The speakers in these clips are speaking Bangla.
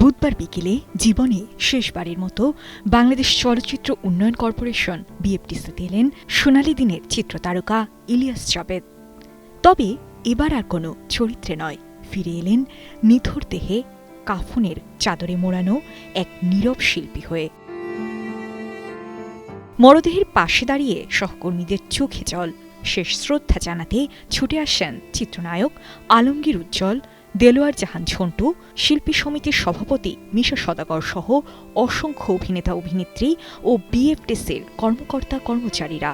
বুধবার বিকেলে জীবনে শেষবারের মতো বাংলাদেশ চলচ্চিত্র উন্নয়ন কর্পোরেশন বিএফটিসিতে এলেন সোনালী দিনের চিত্রতারকা ইলিয়াস জাবেদ। তবে এবার আর কোনো চরিত্রে নয়, ফিরে এলেন নিথর দেহে কাফনের চাদরে মোড়ানো এক নীরব শিল্পী হয়ে। মরদেহের পাশে দাঁড়িয়ে সহকর্মীদের চোখে জল, শেষ শ্রদ্ধা জানাতে ছুটে আসেন চিত্রনায়ক আলমগীর উজ্জ্বল, দেলোয়ার জাহান ঝন্টু, শিল্পী সমিতির সভাপতি মিশা সওদাগর সহ অসংখ্য অভিনেতা অভিনেত্রী ও বিএফটিসির কর্মকর্তা কর্মচারীরা।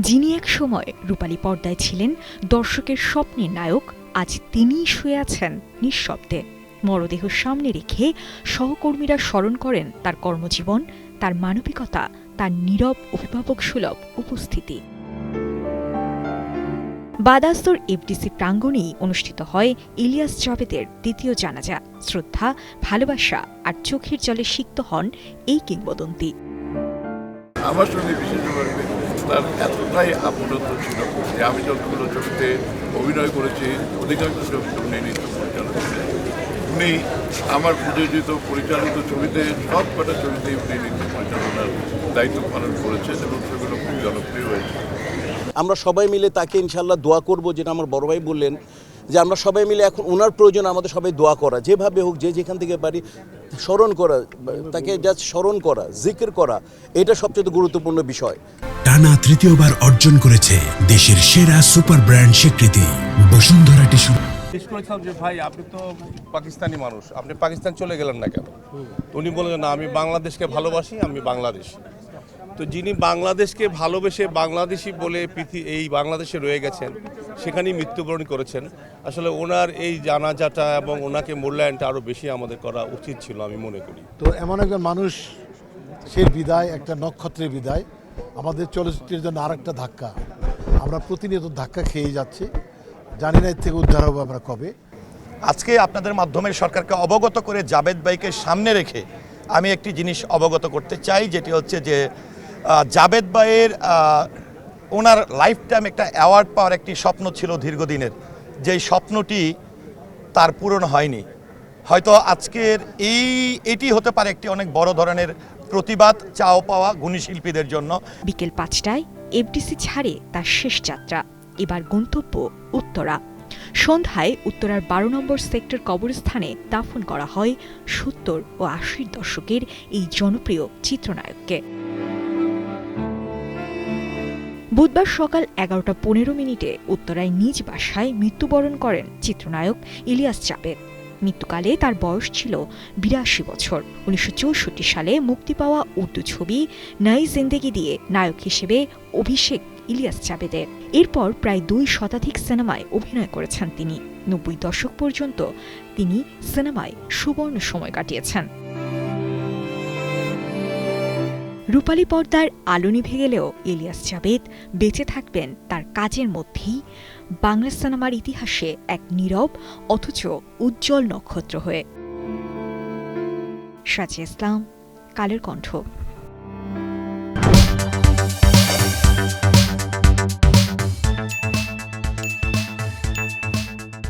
যিনি এক সময় রূপালী পর্দায় ছিলেন দর্শকের স্বপ্নের নায়ক, আজ তিনিই শুয়ে আছেন নিঃশব্দে। মরদেহ সামনে রেখে সহকর্মীরা স্মরণ করেন তার কর্মজীবন, তার মানবিকতা, তার নীরব অভিভাবক সুলভ উপস্থিতি। বাদাস্তর এফডিসি প্রাঙ্গণেই অনুষ্ঠিত হয় ইলিয়াস জাবেদের দ্বিতীয় জানাজা। শ্রদ্ধা, ভালোবাসা আর চোখের জলে সিক্ত হন এই কিংবদন্তি। আমার সঙ্গে বিশেষভাবে তার এতটাই আপনত্ব ছিল যে আমি যতগুলো ছবিতে অভিনয় করেছি অধিকাংশ ছবিতে উনি নৃত্য পরিচালক ছিলেন। উনি আমার প্রযোজিত পরিচালিত ছবিতে সব কটা ছবিতেই উনি নৃত্য পরিচালনার দায়িত্ব পালন করেছেন এবং সেগুলো খুব জনপ্রিয় হয়েছে। আমরা সবাই মিলে তাকে ইনশাল্লাহ দোয়া করব, যেটা আমার বড় ভাই বললেন যে আমরা সবাই মিলে এখন ওনার প্রয়োজন আমাদের সবাই দোয়া করা, যেভাবে হোক যে যেখান থেকে পারি স্মরণ করা, তাকে জাস্ট স্মরণ করা, জিকির করা, এটা সবচেয়ে গুরুত্বপূর্ণ বিষয়। টানা তৃতীয়বার অর্জন করেছে দেশের সেরা সুপার ব্র্যান্ড স্বীকৃতি বসুন্ধরা টিস্যু। জিজ্ঞেস করেছিলাম যে ভাই আপনি তো পাকিস্তানি মানুষ, আপনি পাকিস্তান চলে গেলেন না কেন? উনি বললেন না, আমি বাংলাদেশকে ভালোবাসি, আমি বাংলাদেশি। তো যিনি বাংলাদেশকে ভালোবেসে বাংলাদেশি বলে এই বাংলাদেশে রয়ে গেছেন, সেখানেই মৃত্যুবরণ করেছেন। আসলে ওনার এই জানাজাটা এবং ওনাকে মূল্যায়নটা আরও বেশি আমাদের করা উচিত ছিল আমি মনে করি। তো এমন একজন মানুষ, সে বিদায়, একটা নক্ষত্রের বিদায়, আমাদের চলচ্চিত্রের জন্য আরেকটা ধাক্কা। আমরা প্রতিনিয়ত ধাক্কা খেয়ে যাচ্ছি, জানি না এর থেকে উদ্ধার হবো আমরা কবে। আজকে আপনাদের মাধ্যমে সরকারকে অবগত করে জাবেদ ভাইকে সামনে রেখে আমি একটি জিনিস অবগত করতে চাই, যেটি হচ্ছে যে জাবেদ ভাইয়ের ওনার লাইফ টাইম একটা অ্যাওয়ার্ড পাওয়ার একটি স্বপ্ন ছিল দীর্ঘদিনের, যেই স্বপ্নটি তার পূরণ হয়নি। হয়তো আজকের এটি হতে পারে একটি অনেক বড় ধরনের প্রতিবাদ চাও পাওয়া গুণী শিল্পীদের জন্য। বিকেল 5টায় এফডিসি ছাড়ে তার শেষ যাত্রা। এবার গন্তব্য উত্তরা। সন্ধ্যায় উত্তরার 12 নম্বর সেক্টর কবরস্থানে দাফন করা হয় 70 ও 80 দশকের এই জনপ্রিয় চিত্রনায়ককে। বুধবার সকাল 11:15 উত্তরায় নিজ বাসায় মৃত্যুবরণ করেন চিত্রনায়ক ইলিয়াস জাবেদ। মৃত্যুকালে তার বয়স ছিল 82 বছর। 1964 সালে মুক্তি পাওয়া উর্দু ছবি নই জিন্দেগি দিয়ে নায়ক হিসেবে অভিষেক ইলিয়াস জাবেদের। এরপর প্রায় 2 শতাধিক সিনেমায় অভিনয় করেছেন তিনি। 90 দশক পর্যন্ত তিনি সিনেমায় সুবর্ণ সময় কাটিয়েছেন। রূপালী পর্দার আলো নিভে গেলেও ইলিয়াস জাবেদ বেঁচে থাকবেন তার কাজের মধ্যেই বাংলা সিনেমার ইতিহাসে এক নীরব অথচ উজ্জ্বল নক্ষত্র হয়ে। সাজিয়া ইসলাম, কালের কণ্ঠ।